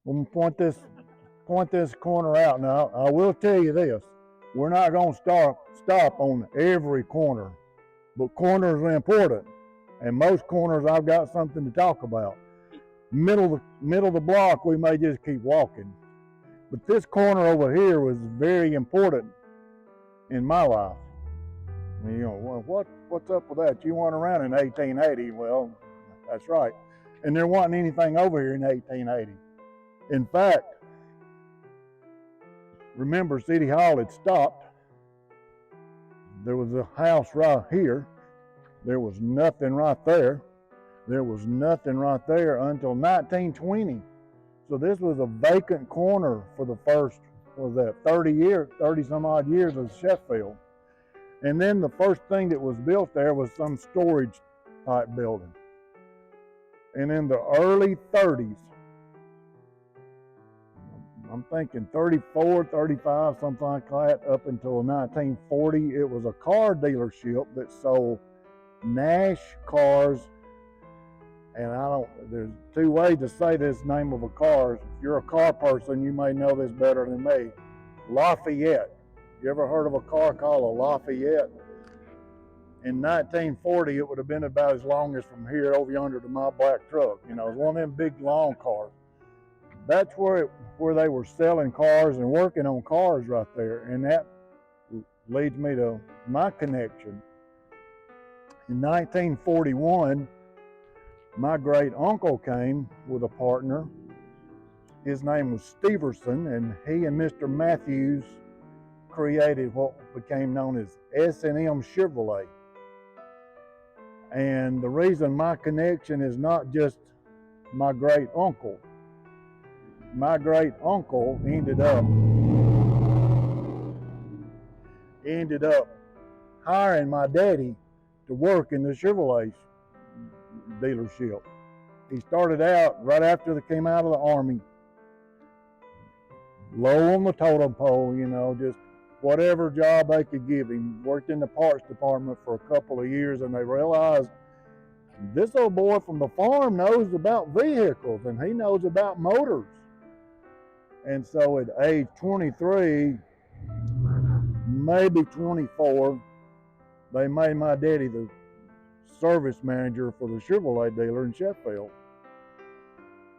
I'm gonna point this corner out. Now, I will tell you this: we're not gonna stop on every corner, but corners are important, and most corners I've got something to talk about. Middle of the block, we may just keep walking, but this corner over here was very important in my life. You know, what's up with that? You weren't around in 1880. Well, that's right. And there wasn't anything over here in 1880. In fact, remember City Hall had stopped. There was a house right here. There was nothing right there. There was nothing right there until 1920. So this was a vacant corner for the first, 30 some odd years of Sheffield. And then the first thing that was built there was some storage type building. And in the early 30s, I'm thinking 34, 35, something like that, up until 1940, it was a car dealership that sold Nash cars. And there's two ways to say this name of a car. If you're a car person, you may know this better than me. Lafayette. You ever heard of a car called a Lafayette? In 1940, it would have been about as long as from here over yonder to my black truck. You know, it was one of them big long cars. That's where they were selling cars and working on cars right there. And that leads me to my connection. In 1941, my great uncle came with a partner. His name was Steverson, and he and Mr. Matthews created what became known as S&M Chevrolet. And the reason my connection is not just my great uncle. My great uncle ended up hiring my daddy to work in the Chevrolet dealership. He started out right after they came out of the Army, low on the totem pole, you know, just whatever job they could give him. Worked in the parts department for a couple of years, and they realized this old boy from the farm knows about vehicles and he knows about motors. And so at age 23, maybe 24, they made my daddy the service manager for the Chevrolet dealer in Sheffield.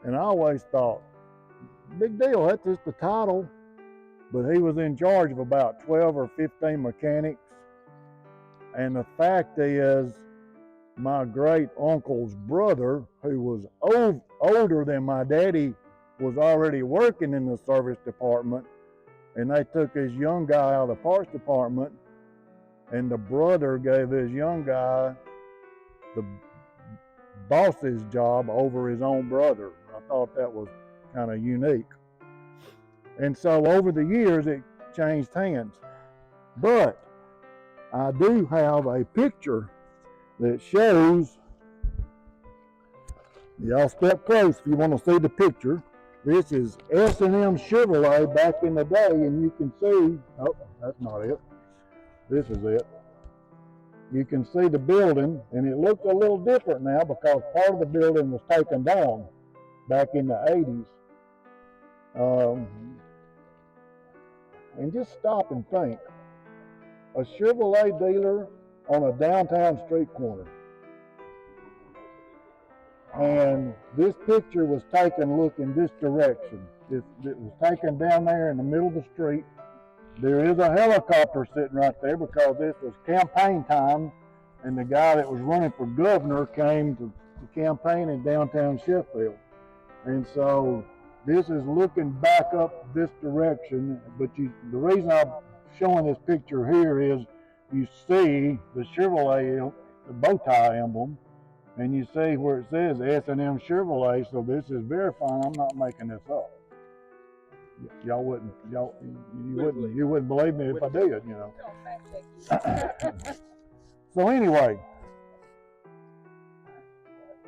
And I always thought, big deal, that's just the title. But he was in charge of about 12 or 15 mechanics. And the fact is, my great uncle's brother, who was older than my daddy, was already working in the service department. And they took his young guy out of the parts department, and the brother gave his young guy the boss's job over his own brother. I thought that was kind of unique. And so over the years, it changed hands. But I do have a picture that shows, y'all step close if you want to see the picture. This is S&M Chevrolet back in the day, and you can see, oh, that's not it. This is it. You can see the building, and it looks a little different now because part of the building was taken down back in the 80s. And just stop and think. A Chevrolet dealer on a downtown street corner. And this picture was taken looking this direction. It was taken down there in the middle of the street. There is a helicopter sitting right there because this was campaign time, and the guy that was running for governor came to campaign in downtown Sheffield. And so this is looking back up this direction, but the reason I'm showing this picture here is you see the Chevrolet, the bow tie emblem, and you see where it says S&M Chevrolet, so this is verifying. I'm not making this up. You wouldn't believe me if I did, you know. So anyway,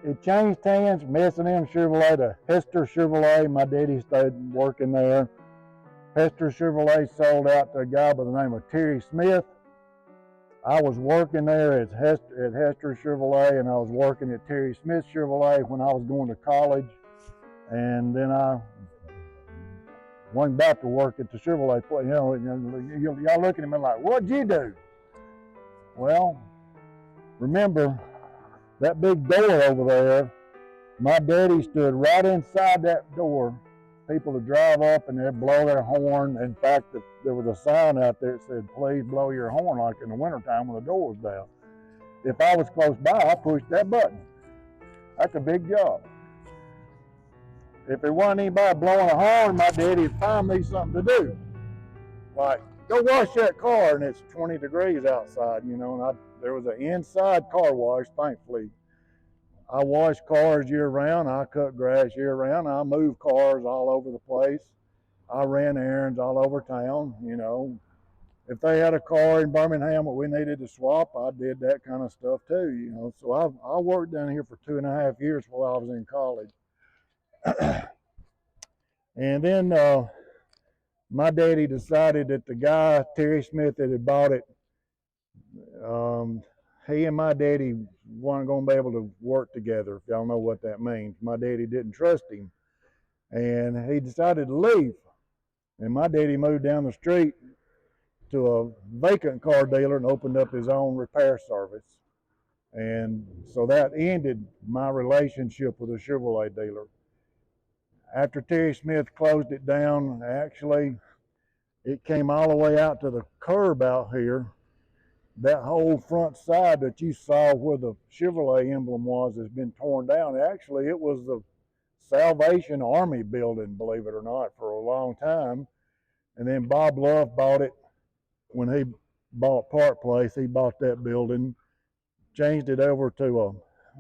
it changed hands from S&M Chevrolet to Hester Chevrolet. My daddy stayed working there. Hester Chevrolet sold out to a guy by the name of Terry Smith. I was working there at Hester Chevrolet, and I was working at Terry Smith Chevrolet when I was going to college. And then I wasn't about to work at the Chevrolet place. Y'all looking at me like, what'd you do? Well, remember that big door over there, my daddy stood right inside that door. People would drive up and they'd blow their horn. In fact, there was a sign out there that said, please blow your horn, like in the wintertime when the door was down. If I was close by, I pushed that button. That's a big job. If there wasn't anybody blowing a horn, my daddy would find me something to do. Like, go wash that car, and it's 20 degrees outside, you know, and there was an inside car wash, thankfully. I wash cars year round, I cut grass year round, I move cars all over the place. I ran errands all over town, you know. If they had a car in Birmingham that we needed to swap, I did that kind of stuff too, you know. So I worked down here for 2.5 years while I was in college. And then my daddy decided that the guy, Terry Smith, that had bought it, he and my daddy weren't going to be able to work together, if y'all know what that means. My daddy didn't trust him, and he decided to leave. And my daddy moved down the street to a vacant car dealer and opened up his own repair service. And so that ended my relationship with a Chevrolet dealer. After Terry Smith closed it down, actually, it came all the way out to the curb out here. That whole front side that you saw where the Chevrolet emblem was has been torn down. Actually, it was the Salvation Army building, believe it or not, for a long time. And then Bob Love bought it when he bought Park Place. He bought that building, changed it over to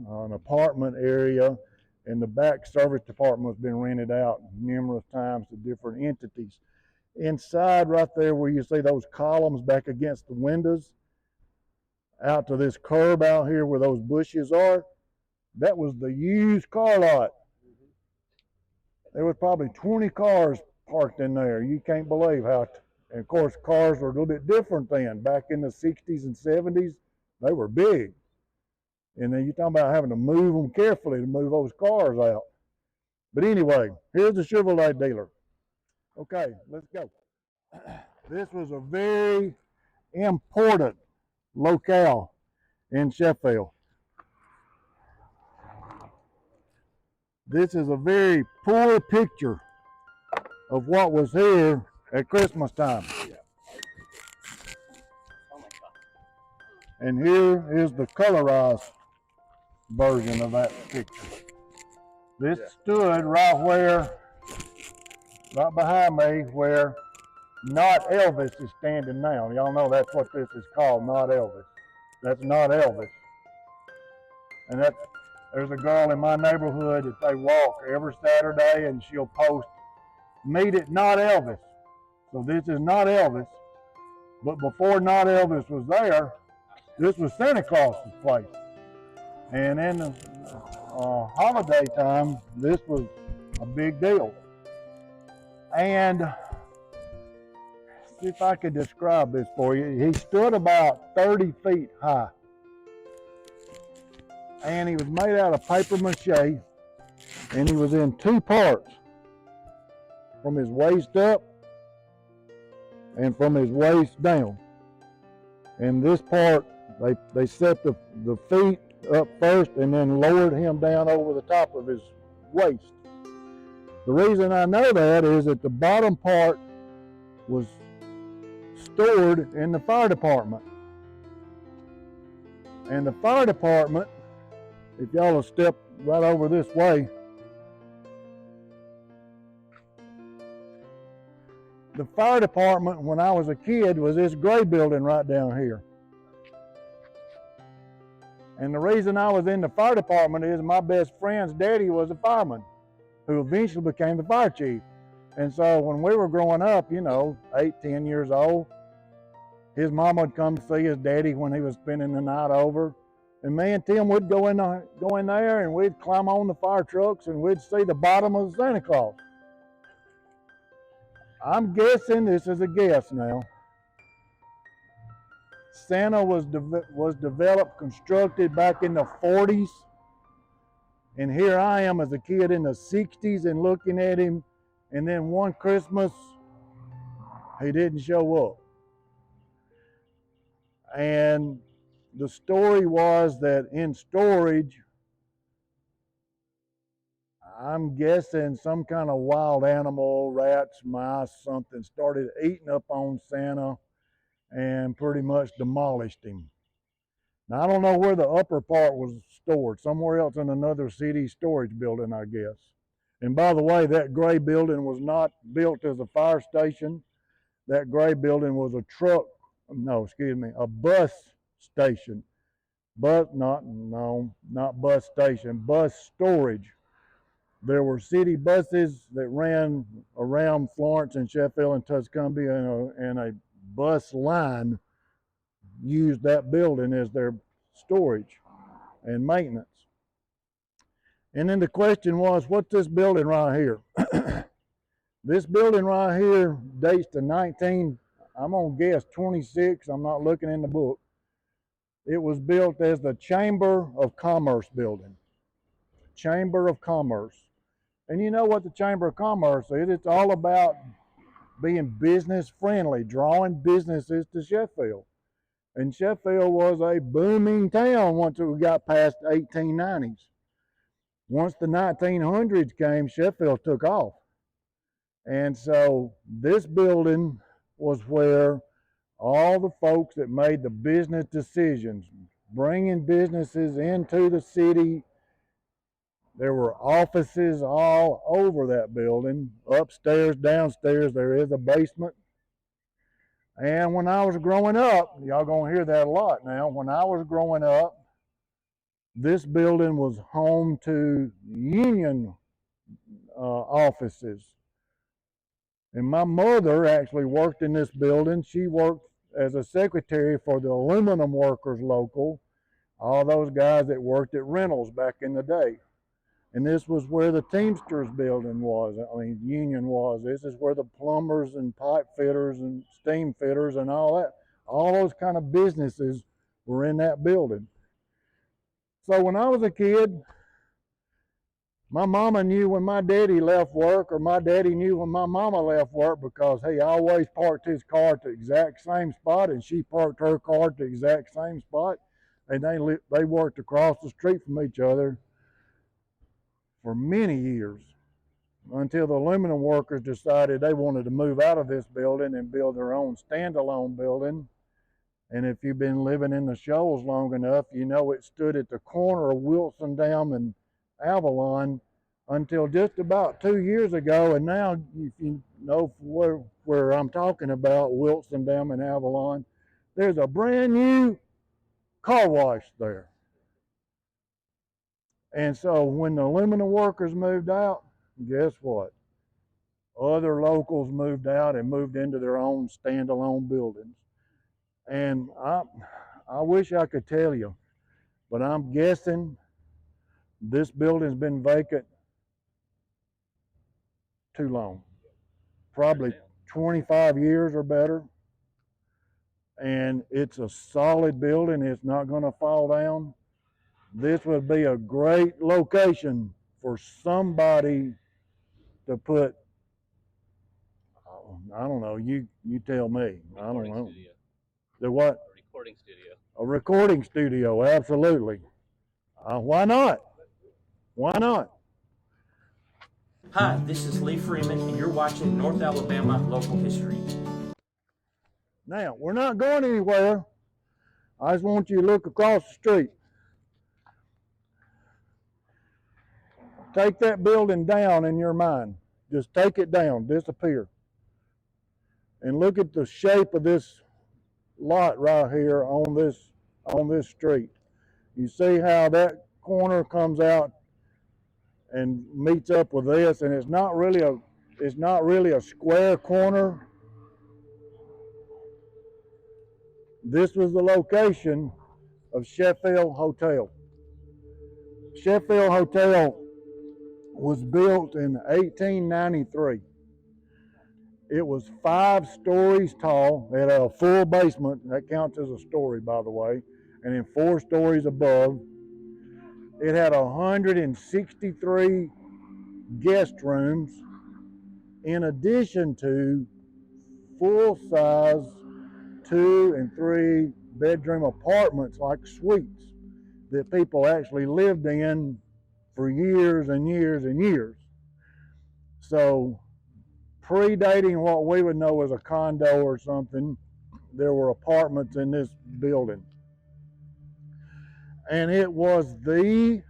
an apartment area, and the back service department has been rented out numerous times to different entities. Inside right there where you see those columns back against the windows, out to this curb out here where those bushes are, that was the used car lot. There was probably 20 cars parked in there. You can't believe how, and of course cars were a little bit different then. Back in the 60s and 70s, they were big. And then you're talking about having to move them carefully to move those cars out. But anyway, here's the Chevrolet dealer. Okay, let's go. This was a very important locale in Sheffield. This is a very poor picture of what was here at Christmas time. And here is the colorized version of that picture. This stood right behind me where Not Elvis is standing now. Y'all know that's what this is called, Not Elvis. That's Not Elvis. And there's a girl in my neighborhood that they walk every Saturday, and she'll post, meet at Not Elvis. So this is Not Elvis. But before Not Elvis was there, this was Santa Claus's place. And in the holiday time, this was a big deal. And see if I could describe this for you. He stood about 30 feet high. And he was made out of paper mache, and he was in two parts, from his waist up and from his waist down. And this part, they set the feet up first and then lowered him down over the top of his waist. The reason I know that is that the bottom part was stored in the fire department. And the fire department, if y'all will step right over this way, the fire department when I was a kid was this gray building right down here. And the reason I was in the fire department is my best friend's daddy was a fireman who eventually became the fire chief. And so when we were growing up, you know, 8, 10 years old, his mom would come to see his daddy when he was spending the night over. And me and Tim would go in there and we'd climb on the fire trucks and we'd see the bottom of Santa Claus. I'm guessing, this is a guess now, Santa was developed, constructed back in the 40s. And here I am as a kid in the 60s and looking at him And then one Christmas, he didn't show up. And the story was that in storage, I'm guessing some kind of wild animal, rats, mice, something, started eating up on Santa and pretty much demolished him. Now, I don't know where the upper part was stored, somewhere else in another city storage building, I guess. And by the way, that gray building was not built as a fire station. That gray building was a a bus station. Not bus station, bus storage. There were city buses that ran around Florence and Sheffield and Tuscumbia, and a bus line used that building as their storage and maintenance. And then the question was, what's this building right here? This building right here dates to I'm gonna guess 26, I'm not looking in the book. It was built as the Chamber of Commerce building. Chamber of Commerce. And you know what the Chamber of Commerce is? It's all about being business friendly, drawing businesses to Sheffield. And Sheffield was a booming town once we got past 1890s. Once the 1900s came, Sheffield took off. And so this building was where all the folks that made the business decisions, bringing businesses into the city, there were offices all over that building, upstairs, downstairs, there is a basement. And when I was growing up, y'all gonna hear that a lot now, when I was growing up, this building was home to union offices. And my mother actually worked in this building. She worked as a secretary for the aluminum workers local, all those guys that worked at Reynolds back in the day. And this was where the Teamsters building was, union was. This is where the plumbers and pipe fitters and steam fitters and all that, all those kind of businesses were in that building. So when I was a kid, my mama knew when my daddy left work, or my daddy knew when my mama left work, because he always parked his car at the exact same spot, and she parked her car at the exact same spot, and they worked across the street from each other for many years, until the aluminum workers decided they wanted to move out of this building and build their own standalone building. And if you've been living in the Shoals long enough, you know it stood at the corner of Wilson Dam and Avalon until just about 2 years ago. And now, if you know where I'm talking about, Wilson Dam and Avalon, there's a brand new car wash there. And so when the aluminum workers moved out, guess what? Other locals moved out and moved into their own standalone buildings. And I wish I could tell you, but I'm guessing this building's been vacant too long. Probably 25 years or better. And it's a solid building. It's not going to fall down. This would be a great location for somebody to put, I don't know, you tell me. I don't know. Studio. The what? A recording studio. A recording studio, absolutely. Why not? Why not? Hi, this is Lee Freeman, and you're watching North Alabama Local History. Now, we're not going anywhere. I just want you to look across the street. Take that building down in your mind. Just take it down, disappear. And look at the shape of this lot right here on this street. You see how that corner comes out and meets up with this, and it's not really a square corner. This was the location of Sheffield Hotel. Sheffield Hotel was built in 1893. It was 5 stories tall. It had a full basement. That counts as a story, by the way. And then 4 stories above. It had 163 guest rooms. in addition to full-size 2 and 3 bedroom apartments like suites that people actually lived in for years and years and years. So predating what we would know as a condo or something, there were apartments in this building. And it was the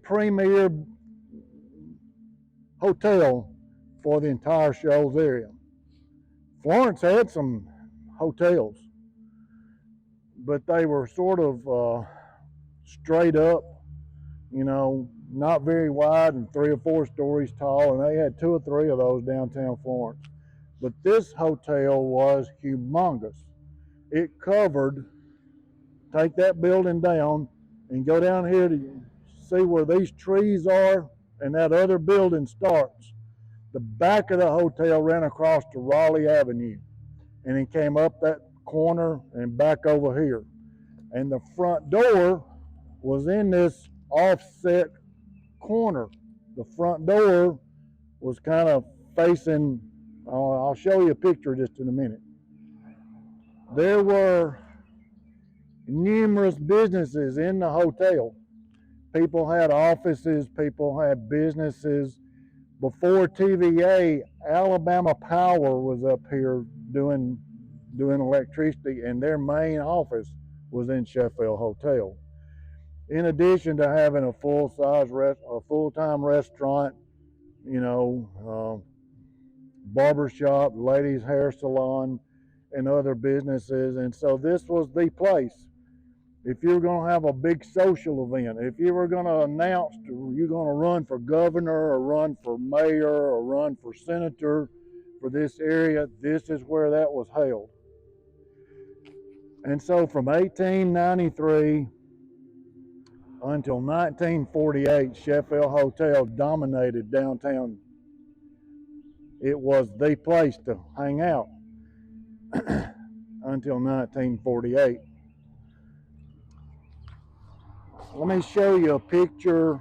premier hotel for the entire Shoals area. Florence had some hotels, but they were sort of straight up, not very wide and 3 or 4 stories tall, and they had 2 or 3 of those downtown Florence. But this hotel was humongous. It covered, take that building down and go down here to see where these trees are and that other building starts. The back of the hotel ran across to Raleigh Avenue, and it came up that corner and back over here. And the front door was in this offset corner. The front door was kind of facing, I'll show you a picture just in a minute. There were numerous businesses in the hotel. People had offices, people had businesses. Before TVA, Alabama Power was up here doing electricity, and their main office was in Sheffield Hotel. In addition to having a full-time restaurant, barbershop, ladies' hair salon, and other businesses. And so this was the place. If you were going to have a big social event, if you were going to announce you're going to run for governor or run for mayor or run for senator for this area, this is where that was held. And so from 1893 until 1948, Sheffield Hotel dominated downtown. It was the place to hang out until 1948. Let me show you a picture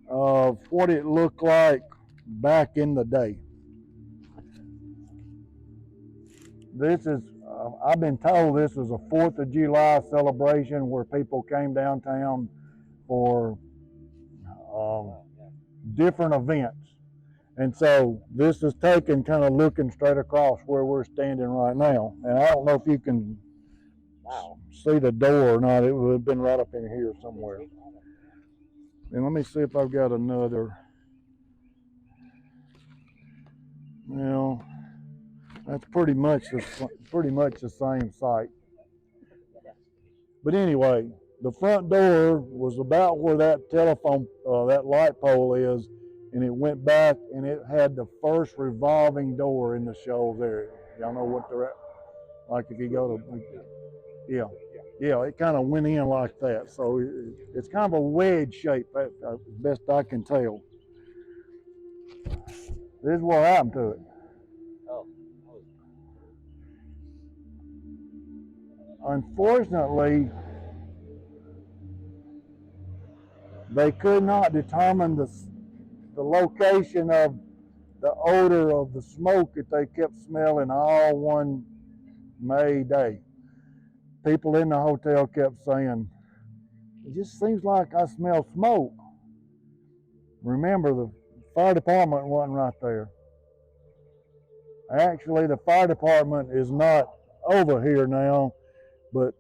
of what it looked like back in the day. This is, I've been told this was a 4th of July celebration where people came downtown for different events. And so this is taken kind of looking straight across where we're standing right now. And I don't know if you can see the door or not. It would have been right up in here somewhere. And let me see if I've got another. Well, that's pretty much the same site. But anyway, the front door was about where that that light pole is, and it went back, and it had the first revolving door in the Shoals area. Y'all know what they're at? Like if you go to, yeah, it kind of went in like that. So it's kind of a wedge shape, as best I can tell. This is what happened to it. Unfortunately, they could not determine the location of the odor of the smoke that they kept smelling all one May day. People in the hotel kept saying, it just seems like I smell smoke. Remember, the fire department wasn't right there. Actually, the fire department is not over here now, but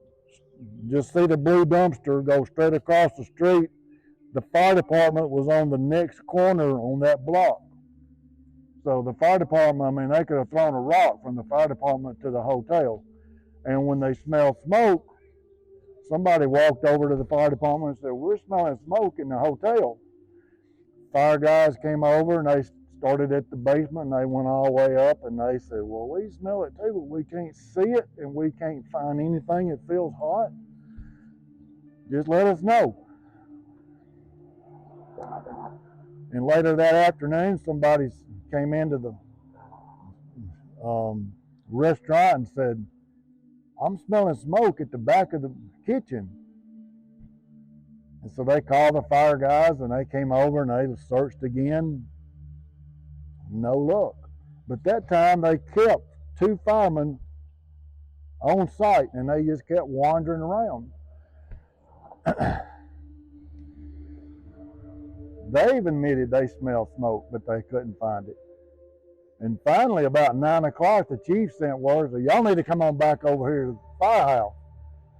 just see the blue dumpster go straight across the street. The fire department was on the next corner on that block. So the fire department, they could have thrown a rock from the fire department to the hotel. And when they smelled smoke, somebody walked over to the fire department and said, we're smelling smoke in the hotel. Fire guys came over and they started at the basement and they went all the way up and they said, well, we smell it too, but we can't see it and we can't find anything that feels hot. Just let us know. And later that afternoon, somebody came into the restaurant and said, I'm smelling smoke at the back of the kitchen. And so they called the fire guys, and they came over and they searched again. No luck. But that time they kept 2 firemen on site, and they just kept wandering around. They even admitted they smelled smoke, but they couldn't find it. And finally, about 9 o'clock, the chief sent word that y'all need to come on back over here to the firehouse.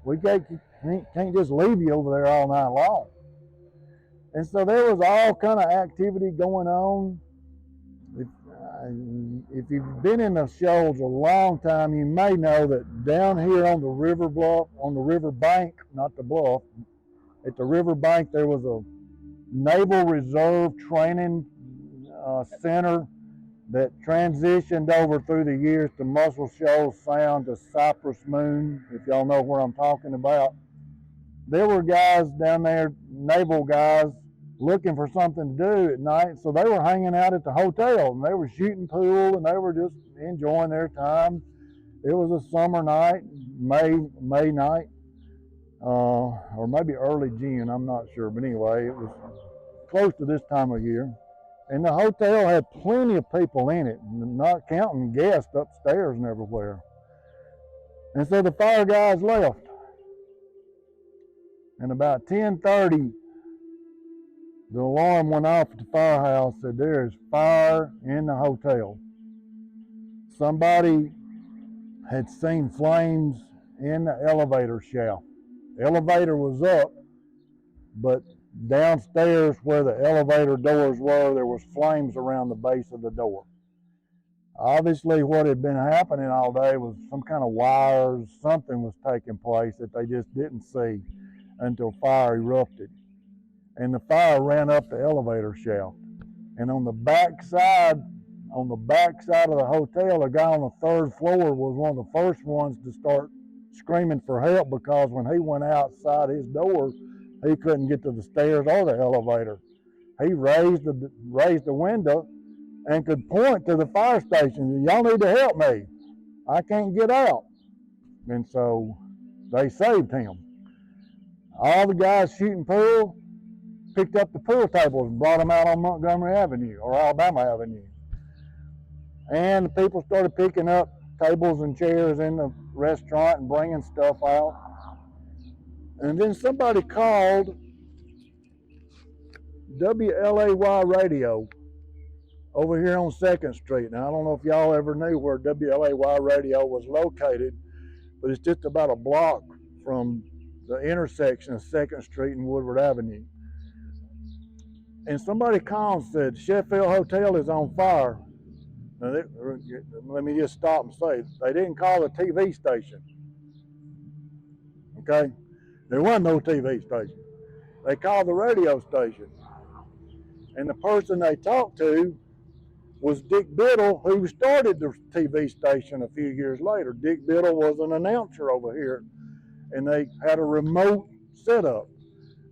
We can't just leave you over there all night long. And so there was all kind of activity going on. If you've been in the Shoals a long time, you may know that down here on the river bluff, on the river bank, not the bluff, at the river bank there was a Naval Reserve Training Center that transitioned over through the years to Muscle Shoals Sound to Cypress Moon, if y'all know where I'm talking about. There were guys down there, naval guys, looking for something to do at night, so they were hanging out at the hotel, and they were shooting pool, and they were just enjoying their time. It was a summer night, May night, or maybe early June, I'm not sure, but anyway, it was close to this time of year. And the hotel had plenty of people in it, not counting guests upstairs and everywhere. And so the fire guys left. And about 10:30, the alarm went off at the firehouse, said there is fire in the hotel. Somebody had seen flames in the elevator shaft. The elevator was up, but downstairs where the elevator doors were, there was flames around the base of the door. Obviously what had been happening all day was some kind of wires, something was taking place that they just didn't see until fire erupted. And the fire ran up the elevator shaft. And on the back side of the hotel, a guy on the 3rd floor was one of the first ones to start screaming for help, because when he went outside his door, he couldn't get to the stairs or the elevator. He raised the window and could point to the fire station. Y'all need to help me. I can't get out. And so they saved him. All the guys shooting pool picked up the pool tables and brought them out on Montgomery Avenue or Alabama Avenue. And the people started picking up tables and chairs in the restaurant and bringing stuff out. And then somebody called WLAY radio over here on 2nd Street. Now, I don't know if y'all ever knew where WLAY radio was located, but it's just about a block from the intersection of 2nd Street and Woodward Avenue. And somebody called and said, Sheffield Hotel is on fire. Now, let me just stop and say, they didn't call the TV station. Okay? There wasn't no TV station. They called the radio station. And the person they talked to was Dick Biddle, who started the TV station a few years later. Dick Biddle was an announcer over here, and they had a remote setup.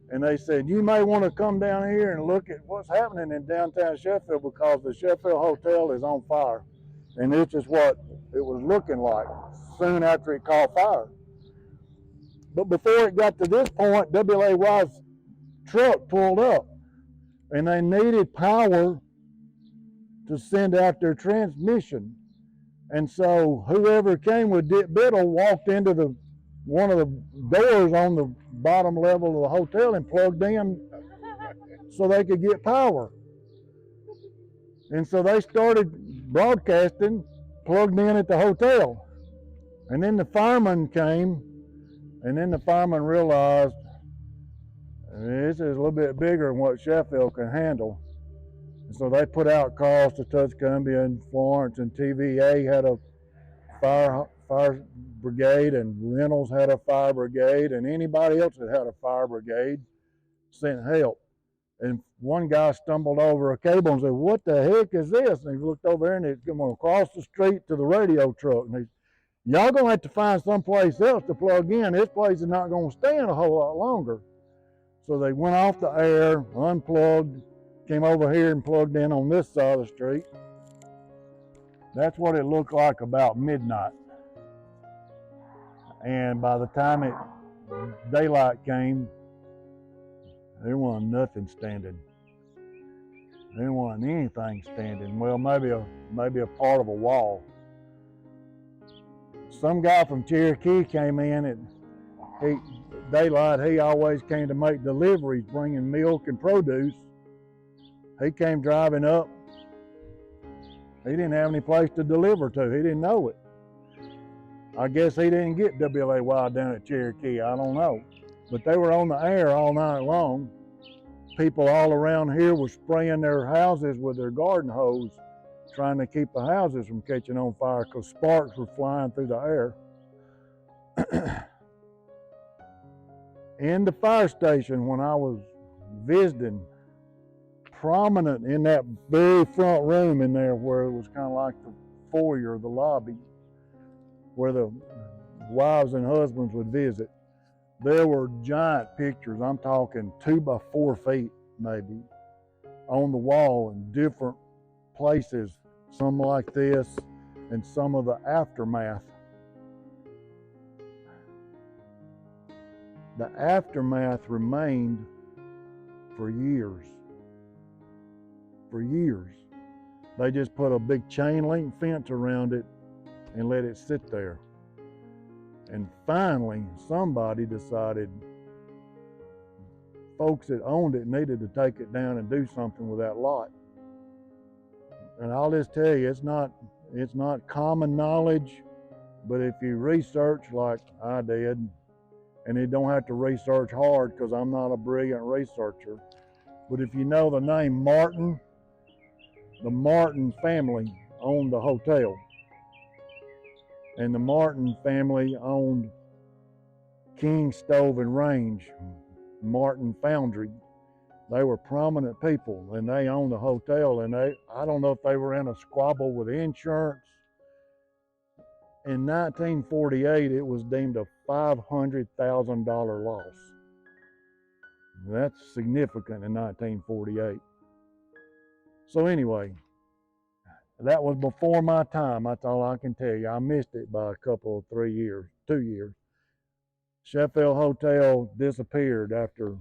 And they said, you may want to come down here and look at what's happening in downtown Sheffield, because the Sheffield Hotel is on fire. And this is what it was looking like soon after it caught fire. But before it got to this point, WLAY's truck pulled up, and they needed power to send out their transmission. And so whoever came with Dick Biddle walked into one of the doors on the bottom level of the hotel and plugged in so they could get power. And so they started broadcasting, plugged in at the hotel. And then the fireman came, and then the fireman realized this is a little bit bigger than what Sheffield can handle. And so they put out calls to Tuscumbia and Florence, and TVA had a fire brigade, and Reynolds had a fire brigade, and anybody else that had a fire brigade sent help. And one guy stumbled over a cable and said, what the heck is this? And he looked over there, and it's going across the street to the radio truck. And y'all going to have to find someplace else to plug in. This place is not going to stand a whole lot longer. So they went off the air, unplugged, came over here and plugged in on this side of the street. That's what it looked like about midnight. And by the time daylight came, There wasn't nothing standing. There wasn't anything standing. Well, maybe a part of a wall. Some guy from Cherokee came in at daylight. He always came to make deliveries, bringing milk and produce. He came driving up. He didn't have any place to deliver to. He didn't know it. I guess he didn't get WLAY down at Cherokee. I don't know. But they were on the air all night long. People all around here were spraying their houses with their garden hose, trying to keep the houses from catching on fire because sparks were flying through the air. In the fire station, when I was visiting, prominent in that very front room in there where it was kind of like the foyer, the lobby, where the wives and husbands would visit, there were giant pictures, I'm talking 2 by 4 feet maybe, on the wall in different places, some like this and some of the aftermath. The aftermath remained for years. For years. They just put a big chain link fence around it and let it sit there. And finally, somebody decided folks that owned it needed to take it down and do something with that lot. And I'll just tell you, it's not common knowledge, but if you research like I did, and you don't have to research hard because I'm not a brilliant researcher, but if you know the name Martin, the Martin family owned the hotel. And the Martin family owned King Stove and Range, Martin Foundry. They were prominent people and they owned the hotel, and I don't know if they were in a squabble with insurance. In 1948, it was deemed a $500,000 loss. That's significant in 1948. So anyway, that was before my time. That's all I can tell you. I missed it by a couple of 2 years. Sheffield Hotel disappeared after,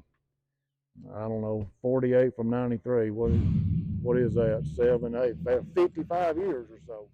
I don't know, 48 from 93. What is that? 7, 8, 55 years or so.